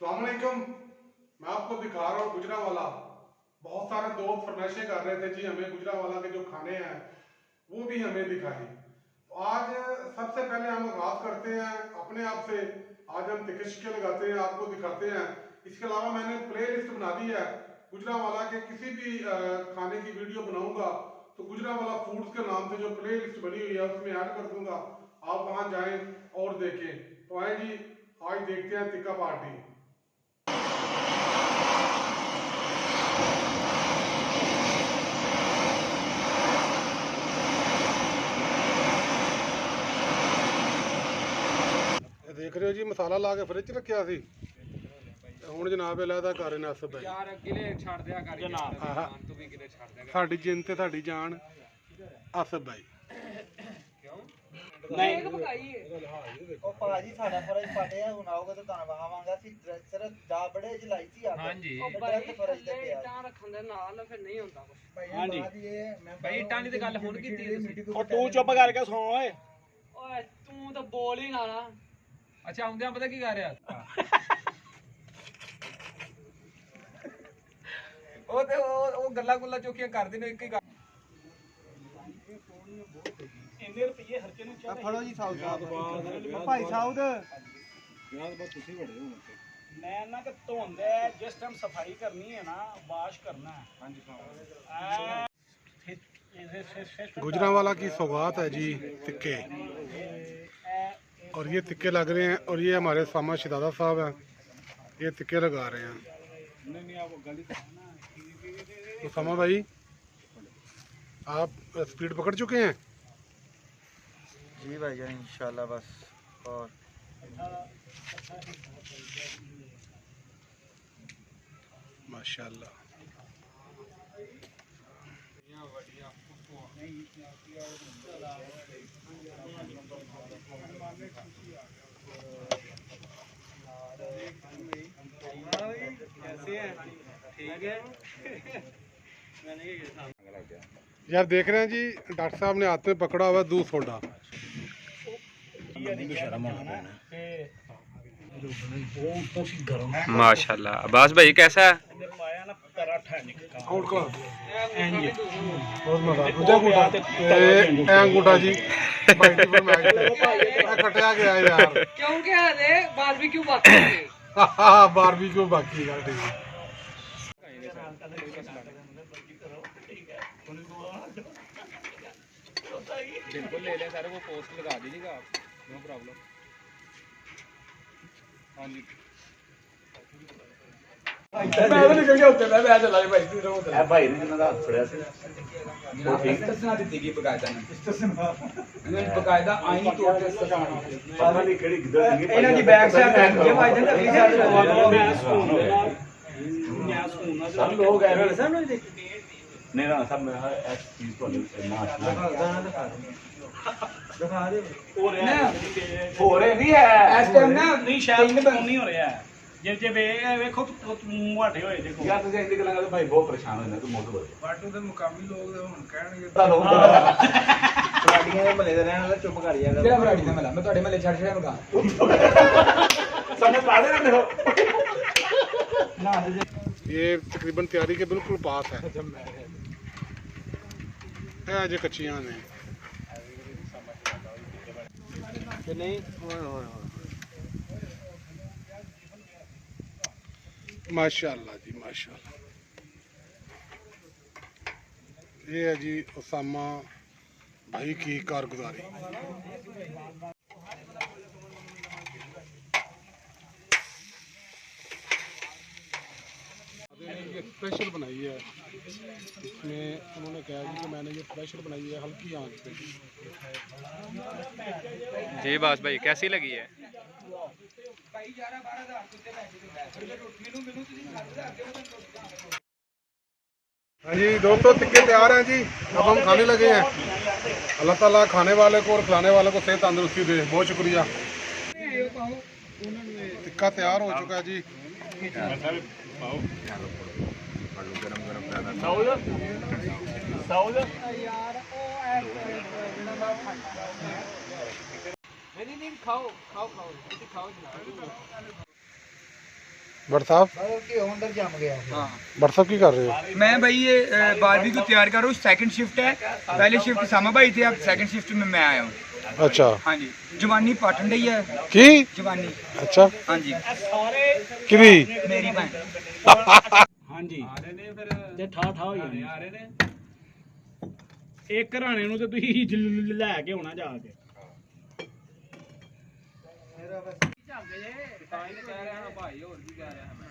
अस्सलामुअलैकुम। मैं आपको दिखा रहा हूँ गुजरावाला। बहुत सारे दोस्त फरमाइशें कर रहे थे जी हमें गुजरावाला के जो खाने हैं वो भी हमें दिखाएं। तो आज सबसे पहले हम आगाज करते हैं अपने आप से। आज हम तिक्के शिक्के लगाते हैं, आपको दिखाते हैं। इसके अलावा मैंने प्ले लिस्ट बना दी है गुजरावाला के। किसी भी खाने की वीडियो बनाऊंगा तो गुजरावाला फूड्स के नाम से जो प्ले लिस्ट बनी हुई है उसमें ऐड कर दूंगा, आप वहां जाएं और देखें। तो आए जी, आज देखते हैं तिक्का पार्टी। देख रहे हो जी, मसाला ला के फ्रिज रखा सी, ਹੁਣ ਜਨਾਬ ਇਹਦਾ ਕਰ ਰਹੇ ਨਸ ਭਾਈ। ਯਾਰ ਗਿਲੇ ਛੱਡ ਦਿਆ ਕਰ ਜਨਾਬ, ਤੂੰ ਵੀ ਗਿਲੇ ਛੱਡ ਦਿਆ ਕਰ। ਸਾਡੀ ਜਿੰਨ ਤੇ ਸਾਡੀ ਜਾਨ ਅਸਬ ਭਾਈ। ਕਿਉਂ ਨਹੀਂ ਪਕਾਈ ਉਹ ਭਾਜੀ ਸਾਡਾ ਫਰਜ਼ ਪਟਿਆ ਹੁਣ ਆਓਗੇ ਤਾਂ ਤੁਹਾਨੂੰ ਵਹਾਵਾਂਗਾ ਸੀ ਸਿਰਫ ਦਾ ਬੜੇ ਜਲਾਈ ਸੀ ਆ। ਹਾਂਜੀ ਉਹ ਭਾਈ ਫਰਜ਼ ਤੇ ਪਿਆ ਇੱਟਾਂ ਰੱਖਣ ਦੇ ਨਾਲ ਫਿਰ ਨਹੀਂ ਹੁੰਦਾ ਕੁਝ। ਹਾਂਜੀ ਭਾਈ ਇੱਟਾਂ ਦੀ ਤੇ ਗੱਲ ਹੁਣ ਕੀਤੀ ਤੁਸੀਂ। ਉਹ ਤੂੰ ਚੁੱਪ ਕਰਕੇ ਸੌਂ ਓਏ। ਓਏ ਤੂੰ ਤਾਂ ਬੋਲ ਹੀ ਨਾ ਨਾ। ਅੱਛਾ ਆਉਂਦਿਆਂ ਪਤਾ ਕੀ ਕਰ ਰਿਹਾ ਉਹ ਤੇ ਉਹ ਗੱਲਾਂ ਗੁੱਲਾਂ ਚੋਕੀਆਂ ਕਰਦੇ ਨੇ ਇੱਕ ਹੀ ਗੱਲ। ਇੰਨੇ ਰੁਪਏ ਖਰਚੇ ਨੂੰ ਚਾਹ ਫੜੋ ਜੀ ਸਾਊਦ ਸਾਹਿਬ। ਭਾਈ ਸਾਊਦ ਯਾਰ ਬਸ ਤੁਸੀਂ ਬੜੇ ਹੋ ਮੈਂ ਨਾ ਕਿ ਧੋਂਦੇ ਜਿਸ ਟਾਈਮ ਸਫਾਈ ਕਰਨੀ ਹੈ ਨਾ ਵਾਸ਼ करना है। ਹਾਂਜੀ गुजरावाला की सौगात है जी तिक्के, और ये तिक्के लग रहे हैं। और ये हमारे सामा शहजादा साहब हैं, ये तिक्के लगा रहे हैं। तो सामा भाई आप स्पीड पकड़ चुके हैं? जी भाईजान इंशाल्लाह बस। और माशाल्लाह। यार देख रहे हैं जी, डॉक्टर साहब ने हाथ में पकड़ा हुआ दूध सोडा। माशाल्लाह। अब्बास भाई कैसा है? अंगूठा जी कटिया गया यार क्योंकि बारबेक्यू बाकी है। बारबेक्यू बाकी है। ठीक है बिल्कुल ले लें सर, वो पोस्ट लगा दीजिएगा आप, नो प्रॉब्लम। हाँ जी भाई ने जिन्ना हाथ फड़िया सी इस्तेसना दी थी बकायदा ने बकायदा आई तो पता नहीं केड़ी गिदड़ दी इन्हां दी बैक साइड ये भाई जन अगली साइड मैं सुन ना सब लोग ऐ रहे सब नहीं ना सब मैं इस चीज को ना दिखा दे हो रहे नहीं है इस टाइम ना नहीं शायद नहीं हो रहा है। ਜੇ ਜੇ ਵੇਖੋ ਮੁਹਾਟੇ ਹੋਏ ਦੇਖੋ यार तुझे हिंदी गल्ला भाई बहुत परेशान होना तू मोट बोल ਬਾਟੂ ਦੇ ਮੁਕਾਮੀ ਲੋਕ ਹੁਣ ਕਹਿਣਗੇ चलो ਫਰਾੜੀਆਂ ਦੇ ਮਹੱਲੇ ਦੇ ਰਹਿਣ ਵਾਲਾ ਚੁੱਪ ਕਰ ਜਾ। ਕਿਹੜਾ ਫਰਾੜੀ ਦਾ ਮਲਾ, ਮੈਂ ਤੁਹਾਡੇ ਮਹੱਲੇ ਛੱਡ ਛੜਿਆ ਮਗਾ समझ पा रहे हो ਨਾ ये तकरीबन तैयारी के बिल्कुल पास है। अजे कच्चियां ने ਕਿ ਨਹੀਂ ਓਏ ਹੋਏ माशाल्लाह जी माशाल्लाह। ये है जी उसामा भाई की कारगुजारी। ये स्पेशल बनाई है, इसमें उन्होंने कहा कि मैंने ये स्पेशल बनाई है हल्की आंच पे। जी बास भाई कैसी लगी है? हाँ जी दोस्तों, टिक्के तैयार हैं जी, अब हम खाने लगे हैं। अल्लाह ताला खाने वाले को और खिलाने वाले को सेहत तंदुरुस्ती दे। बहुत शुक्रिया। टिक्का तैयार हो चुका है जी। नहीं खाओ खाओ खाओ खाओ। भट्ट साहब हाँ भट्ट साहब की कर रहे हो? मैं भाई ये बारबेक्यू तैयार कर रहा हूँ। सेकंड शिफ्ट है, पहले शिफ्ट सामा भाई थे, अब सेकंड शिफ्ट में मैं आया हूँ। अच्छा हाँ जी, जवानी पाटन डई है की जवानी। अच्छा हाँ जी, किदी मेरी भैन। ਹਾਂਜੀ ਤੇ ਠਾ ਠਾ ਹੋ ਜਾਣੀ ਇੱਕ ਘਰਾਣੇ ਨੂੰ ਤੇ ਤੁਸੀਂ ਲੈ ਕੇ ਆਉਣਾ ਜਾ ਕੇ ਭਾਈ ਹੋਰ ਕੀ ਕਹਿ ਰਿਹਾ ਮੈਂ